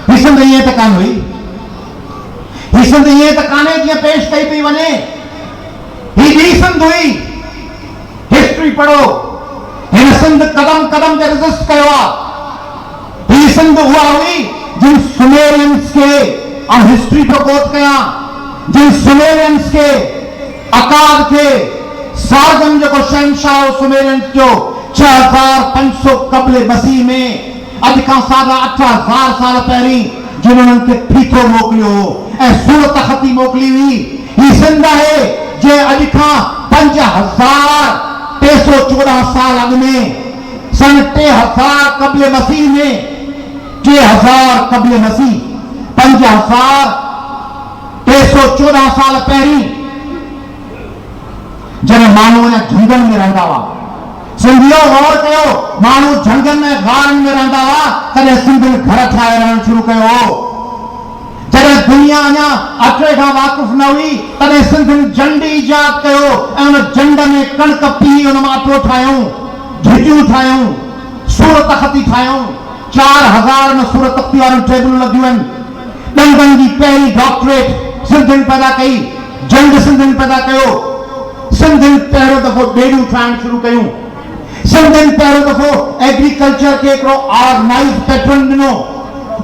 ही सिंध ये त कान हुई, ही सिंध ये त काने जीअं पेश कई पई वञे, ही ॿी सिंध हुई। हिस्ट्री पढ़ो, हिन सिंध कदम कदम ते रेजिस्ट कयो आहे। ही सिंध उहा हुई जिन सुमेरियंस के ऐं हिस्ट्री पियो कोट कयां, जिन सुमेरियंस के अकाद के साजन जेको शहनशाह सुमेरियंस जो 6500 कबले मसीह में अज खां 8000 साल पहिरीं जिन्होंने के फीथो मोकिलियो ऐं सूरत खती मोकिली हुई। ही सिंध आहे जे अज खां 5314 साल अॻु में सन 3000 कबले मसीह में 3000 कबले मसीह 5314 साल पहिरीं जॾहिं माण्हू हिन झंगनि में रहंदा हुआ, सिंधियो गौर कयो, माण्हू झंगनि में गारनि में रहंदा हुआ, तॾहिं सिंधियुनि घर ठाहे रहणु शुरू कयो हो। जॾहिं दुनिया अञा अटरे खां वाक़ुफ़ न हुई तॾहिं सिंधियुनि जंड ईजाद कयो ऐं उन जंड में कणिक पीही उन मां अटो ठाहियूं, झिटियूं ठाहियूं, सूरत खती ठाहियूं। 4000 में सूरत तख्ती वारियूं टेबलूं लॻियूं आहिनि। ॾंदनि जी पहिरीं डॉक्टरेट सिंधियुनि पैदा कई, जंड सिंधियुनि पैदा कयो। सिंधियुनि पहिरियों दफ़ो ॿेड़ियूं ठाहिण शुरू कयूं। सिंधियुनि पहिरियों दफ़ो एग्रीकल्चर खे हिकिड़ो ऑर्गनाइज़ पैटर्न ॾिनो।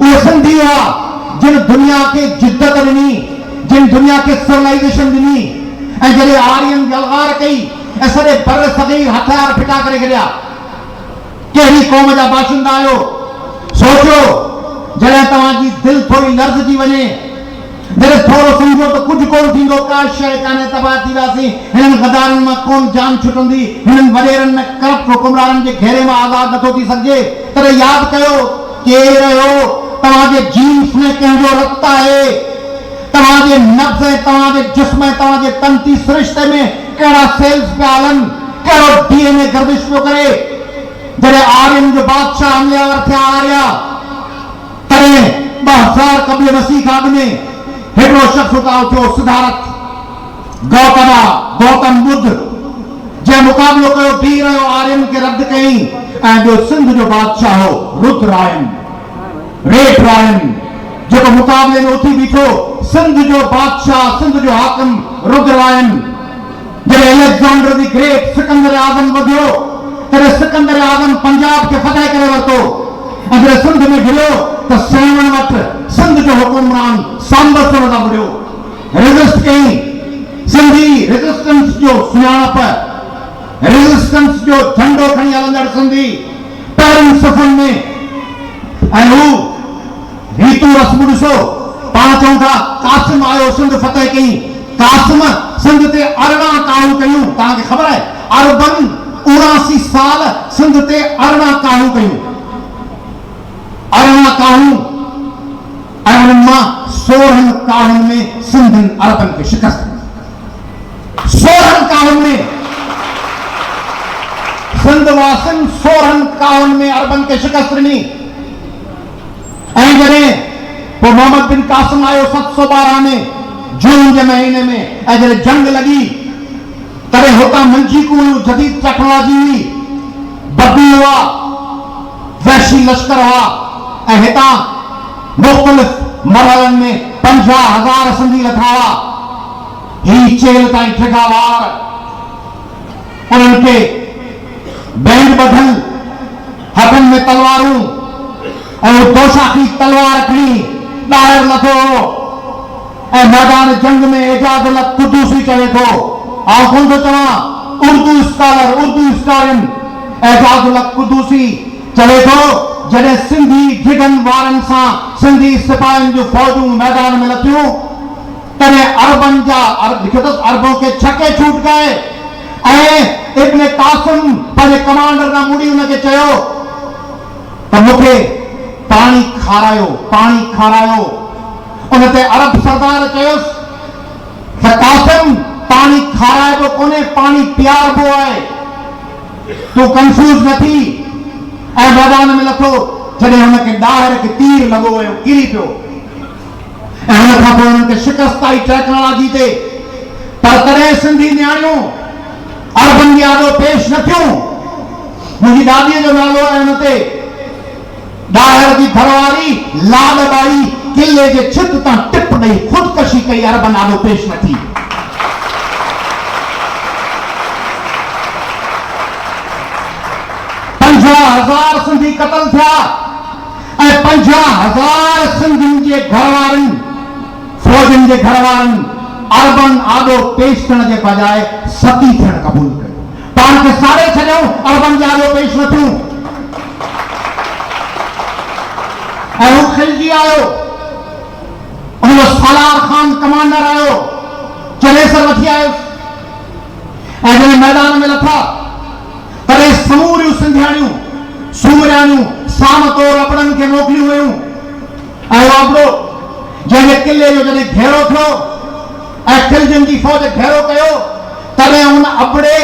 उहो सिंधी हुआ जिन दुनिया खे जिद्दत ॾिनी, जिन दुनिया खे सिविलाइजेशन ॾिनी ऐं जॾहिं आर्यन जलगार कई ऐं सॼे बर सग़ीर हथियार फिटा करे छॾिया। कहिड़ी क़ौम जा बाशिंदा आहियो? सोचो, जॾहिं तव्हांजी दिलि थोरी लर्ज़जी वञे, जॾहिं थोरो सम्झो त कुझु कोन थींदो, का शइ कान्हे, तबाह थी वियासीं, हिननि गदारनि मां कोन जान छुटंदी, हिननि वॾेरनि में करप्ट हुकुमराननि जे घेरे मां आज़ाद नथो थी सघिजे, तॾहिं यादि कयो केरु आहियो? तव्हांजे जीन्स में कंहिंजो रक्त आहे, तव्हांजे नब्ज़ ऐं तव्हांजे जिस्म ऐं तव्हांजे तंती सिरिश्ते में कहिड़ा सेल्स पिया हलनि, कहिड़ो डीएनए गर्दिश पियो करे। जॾहिं आर्यन जो बादशाह हमलावर थिया आर्या, तॾहिं 2000 कबले मसीह खां अॻु में हिकिड़ो शख़्स उतारो थियो, सिद्धार्थ गौतम बुद्ध, जंहिं मुक़ाबिलो कयो, बीह रहियो, आर्यन खे रद्द कयईं ऐं ॿियो सिंध जो बादशाह हो रुद्रायन, रेट रायन, जेको मुक़ाबले में उथी बीठो, सिंध जो बादशाह, सिंध जो हाकिम रुद्रायन। जॾहिं अलेक्जेंडर दी ग्रेट सिकंदर आज़म वधियो, तॾहिं सिकंदर आज़म पंजाब खे फतह करे वरितो ऐं जॾहिं सिंध में घिरियो त सेवण वटि सिंध जो हुकुमरान सांबस वॾा वॾियो, रेजिस्ट कई। सिंधी रेजिस्टेंस जो सुञाणप, रेजिस्टेंस जो झंडो खणी हलंदड़ सिंधी पहिरियों सफ़न में। ऐं हू रीतू रस्म ॾिसो, पाण चऊं था कासिम आयो, सिंध फतह कई। कासिम सिंध ते 18 काहूं कयूं। तव्हांखे ख़बर आहे, अरबन 79 साल सिंध ते 18 काहूं कयूं, 18 काहूं, ऐं उन्हनि मां 16 काहुनि में सिंधियुनि अरबन खे शिकस्त ॾिनी। 16 काहुनि में सिंध वासियुनि 16 काहुनि में अरबन खे शिकस्त ॾिनी। ऐं जॾहिं पोइ मोहम्मद बिन कासिम आयो 712 में जून जे महीने में, ऐं जॾहिं जंग लॻी तॾहिं हुतां मंजीकूं हुयूं, जदीद टेक्नोलॉजी हुई, बदी हुआ, वहशी लश्कर हुआ, ऐं हितां मुख़्तलिफ़ मरहलनि में 50,000 सिंधी लथा हुआ। ही चेल ताईं ठिगा वार, उन्हनि खे बैंड ॿधल, हथनि में तलवारूं ऐं दोशाखी तलवार खणी ॿाहिरि लथो ऐं मैदान जंग में एजाज़ लत कुदूसी चवे थो। आउं कोन थो चवां, उर्दू स्कॉलर, उर्दू हिस्टोरियन एजाज़ लत कुदूसी चवे थो, जॾहिं सिंधी ढिगन वारनि सां सिंधी सिपाहियुनि जूं फौजूं मैदान में लथियूं, तॾहिं अरबन जा अरबों के छके छूट गए ऐं इब्न कासिम पंहिंजे कमांडर खां मुड़ी हुनखे चयो त मूंखे पाणी खारायो, पाणी खारायो। उन ते अरब सरदार चयोसि त कासिम पाणी खाराइबो कोन्हे, पाणी पीआरबो आहे, तूं कंफ्यूज न थी। ऐं मैदान में लथो, जॾहिं हुनखे ॾाहिर खे तीर लॻो वियो, किरी पियो ऐं हुन खां पोइ हुननि खे शिकस्त आई टेक्नोलॉजी ते। पर तॾहिं सिंधी नियाणियूं अरबन जी आॾो पेश न थियूं। मुंहिंजी ॾाॾीअ जो नालो आहे हुन ते, ॾाहिर जी घरवारी लालबाई किले के छित तां टिप ॾेई ख़ुदकशी कई, अरबन आॾो पेश न थी। 50,000 सिंधी कतल थिया ऐं 50,000 सिंधियुनि जे घरवारनि, फौजनि जे घरवारनि अरबन आॾो पेश थियण जे बजाय सती थियण क़बूल कयो। पाण खे साड़े छॾियऊं, अरबन जे आॾो पेश न थियूं ऐं हू खिलजी आयो। उनजो सालार खान कमांडर आयो, चनेसर वठी आयुसि ऐं जॾहिं मैदान में लथा तॾहिं समूरियूं सिंधियाणियूं सूमरियाणियूं साम तौर अपड़नि खे मोकिलियूं हुयूं ऐं वापरो जंहिंजे किले जो जॾहिं घेरो थियो ऐं खिलजियुनि जी फौज घेरो कयो, तॾहिं उन अपड़े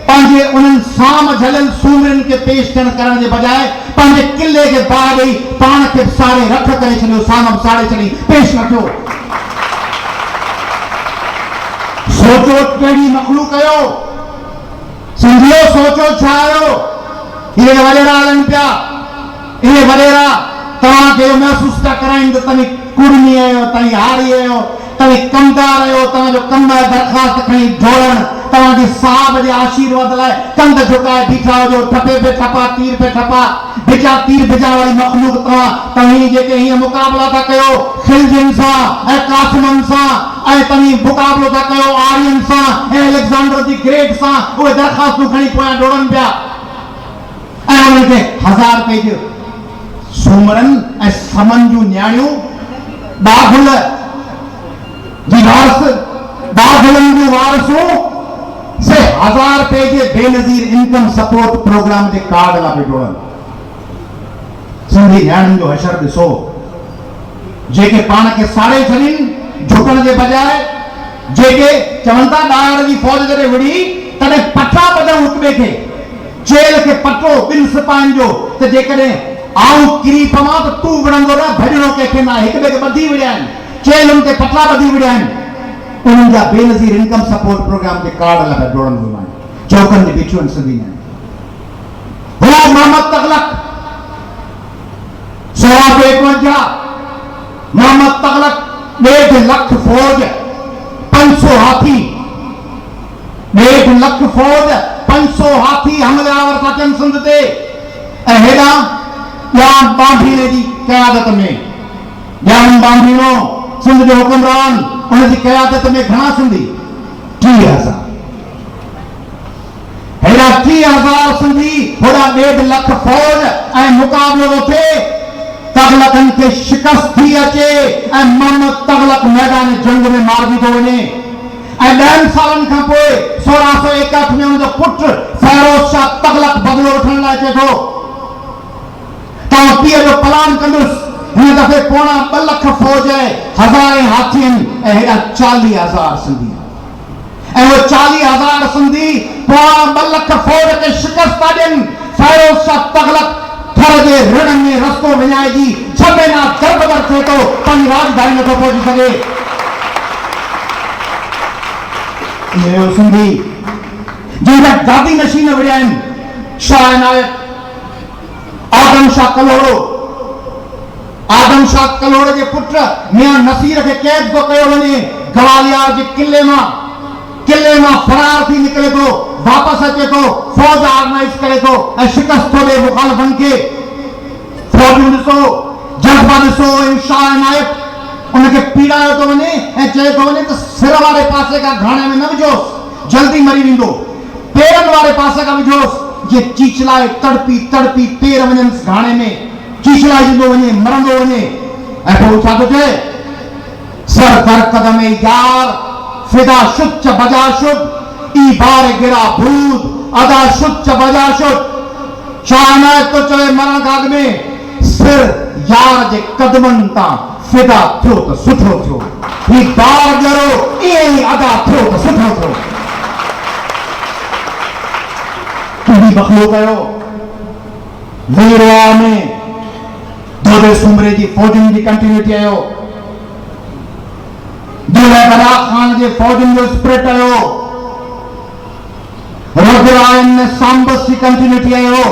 पंहिंजे उन्हनि साम झलियल सूमरियुनि खे पेश थियण करण जे बजाय पंहिंजे किले खे बाहि ॾेई पाण खे साड़े रख करे छॾियो, साम साड़े छॾी, पेश न थियो। सोचो कहिड़ी मखलूक कयो, सिंधियो सोचो छा आयो। इहे वॾेरा हलनि पिया, इहे वॾेरा तव्हांखे इहो महसूसु था कराइनि त तव्हीं कुड़मी आहियो, तव्हीं हारी आहियो, तव्हीं कमदार आहियो, तव्हांजो कम आहे दरख़्वास्त खणी ढोलण, तव्हांजे साहब जे आशीर्वाद लाइ कंध झुकाए बीठा हुजो, ठपे पे ठपा, तीर पे ठपा, बिजा तीर बिजा वारी मखलूक तव्हीं जेके हीअं मुक़ाबला था कयो खिलजियुनि सां ऐं कासिमनि सां, ऐं तव्हीं मुक़ाबलो था कयो आर्यन सां ऐं अलेक्जेंडर दी ग्रेट सां, उहे दरख़्वास्तूं खणी पोयां डोड़नि पिया ऐं उन्हनि खे 1000 पेज सूमरनि ऐं समन जूं न्याणियूं बाघुल जी वारस, बाघुलनि जूं वारसूं से 1000 पेज बेनज़ीर इनकम सपोर्ट प्रोग्राम जे कार्ड लाइ पई डोड़नि। सिंधी न्याणियुनि जो हशर ॾिसो, जेके पाण खे साड़े छॾीनि झुकण जे बजाय, जेके चवनि था ॾाहिर जी फौज जॾहिं विड़ी तॾहिं पठा ॿधऊं हिक ॿिए खे, चेल खे पटो ॿिनि सिपाहियुनि जो, त जेकॾहिं आऊं किरी पवां त तूं विढ़ंदो न, भॼणो कंहिंखे न आहे, हिक ॿिए खे ॿधी विड़िया आहिनि, चेलुनि ते पठा ॿधी विड़िया आहिनि। उन्हनि जा बेनज़ीर इनकम सपोर्ट प्रोग्राम जे कार्ड लाइ डोड़ंदियूं आहिनि, चौकनि ते बीठियूं आहिनि सिंधी आहिनि। हो मोहम्मद तगलक 151, मोहम्मद तगलक 1.5 लाख फौज, 500 हाथी, 1.5 लाख फौज, 500 हाथी हमलावर था थियनि सिंध ते ऐं हेॾां ॼाण बांभीणे जी क़यादत में, ॼाण बांभीणो सिंध जो हुकुमरान, उनजी क़यादत में घणा सिंधी 30,000, हेॾा 30,000 सिंधी, होॾा 1.5 लाख फौज ऐं मुक़ाबलो थो थिए, तगलकनि खे शिकस्त थी अचे ऐं मोहम्मद तगलक मैदान जंग में मारिजी थो वञे ऐं 10 सालनि खां पोइ 1661 में उनजो पुटु फ़ैरोज़ शाह तगलक बदिलो वठण लाइ अचे थो। तव्हां पीउ जो प्लान कंदुसि, हिन दफ़े 2.25 लाख फौज आहे, 1000 हाथियुनि ऐं हेॾा 40,000 सिंधी ऐं उहे 40,000 सिंधी 2.25 लाख फौज खे शिकस्त था ॾियनि। फ़ैरोज़ शाह तगलक थर जे ऋण में रस्तो विञाइजी 6 महीना दरबदर थिए थो, पंहिंजी राजधानी नथो पहुची सघे। इहे सिंधी जंहिंजा दादी नशीन विड़िया आहिनि, शाह इनायत, आदम शाह कलोड़ो, आदम शाह कलोड़े जे पुट मियां नसीर खे कैद थो कयो वञे, ग्वालियर जे किले मां फरार थी निकिरे थो, वापसि अचे थो, फौज ऑर्गेनाइज करे थो ऐं शिकस्त थो ॾे मुखालिफ़नि खे। फौजूं ॾिसो, जज़्बा ॾिसो, शाह इनायत उनखे पीड़ायो थो वञे ऐं चए थो वञे त सिर वारे पासे खां घाणे में न विझोसि, जल्दी मरी वेंदो, पेरनि वारे पासे खां विझोसि, जीअं चीचलाए तड़पी तड़पी पेर वञनि घाणे में, चीचलाईंदो वञे, मरंदो वञे। ऐं पोइ छा थो चए, सर दर कदम यार फिदा शुच बजा शुद, ई बार गिरा भूत अदा शुच बजा शुद। शाह इनायत तो चए मरण खां अॻु में सिर यार जे कदमनि तां फिदा थियो त सुठो थियो, ही बार गिरो ईअं ई अदा थियो त सुठो थियो। कहिड़ी मखलूक कयो, वीरवा में दोदे सुमरे जी फौजनि जी कंटिन्यूटी आयो, दुल्हा खान जे फौजनि जो स्प्रिट आयो, रोगरायन में सांबस जी कंटिन्यूटी आयो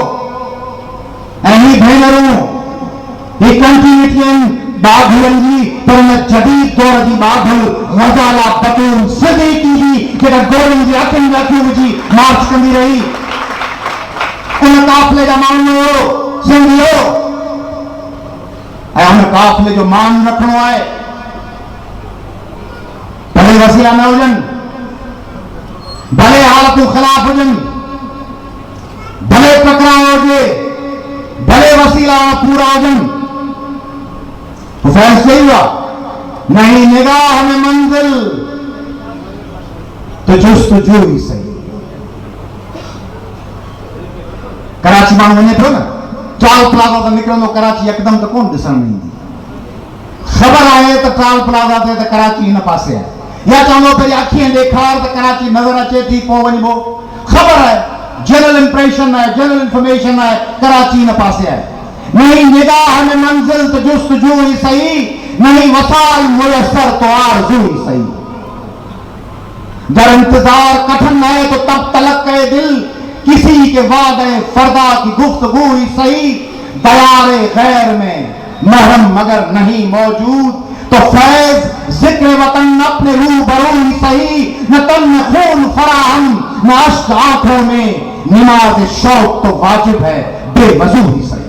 ऐं ही भेनरूं He continued in बाघलंजी पर न जदीद दौर जी बाघल गजाला बतून सदीकी जी जेका गोरन जी अखियुनि में अखियूं विझी मार्च कंदी रही उन काफ़िले जा माण्हू हो सिंधियो ऐं उन काफ़िले जो मान रखणो आहे भले वसीला न हुजनि भले हालतूं ख़िलाफ़ हुजनि भले टकराव हुजे भले वसीला पूरा हुजनि फैज सही हुआ नहीं निगाह में मंजिल तो जुस्तजू ही सही कराची माण्हू वञे थो न ट्राल प्लाज़ा ते निकिरंदो कराची यकदम त कोन ॾिसण में ईंदी ख़बर आहे त ट्राल प्लाज़ा ते त कराची हिन पासे आहे या चवंदो पहिरीं अखियूं ॾेखार त कराची नज़र अचे थी पोइ वञिबो ख़बर आहे जनरल इंप्रेशन है जनरल इंफॉर्मेशन है कराची हिन पासे आहे नहीं निगाह में मंजिल तो जुस्तजू ही सही नहीं वसाल मुयस्सर तो आरज़ू ही सही जब इंतजार कठिन है तो तब तलक करे दिल किसी के वादे फरदा की गुफ्तगू ही सही दयारे गैर में महरम मगर नहीं मौजूद तो फैज जिक्र वतन अपने रूबरू ही सही न तन में खून फराहम न अश्क आंखों में नमाज शौक तो वाजिब है बेवजू ही सही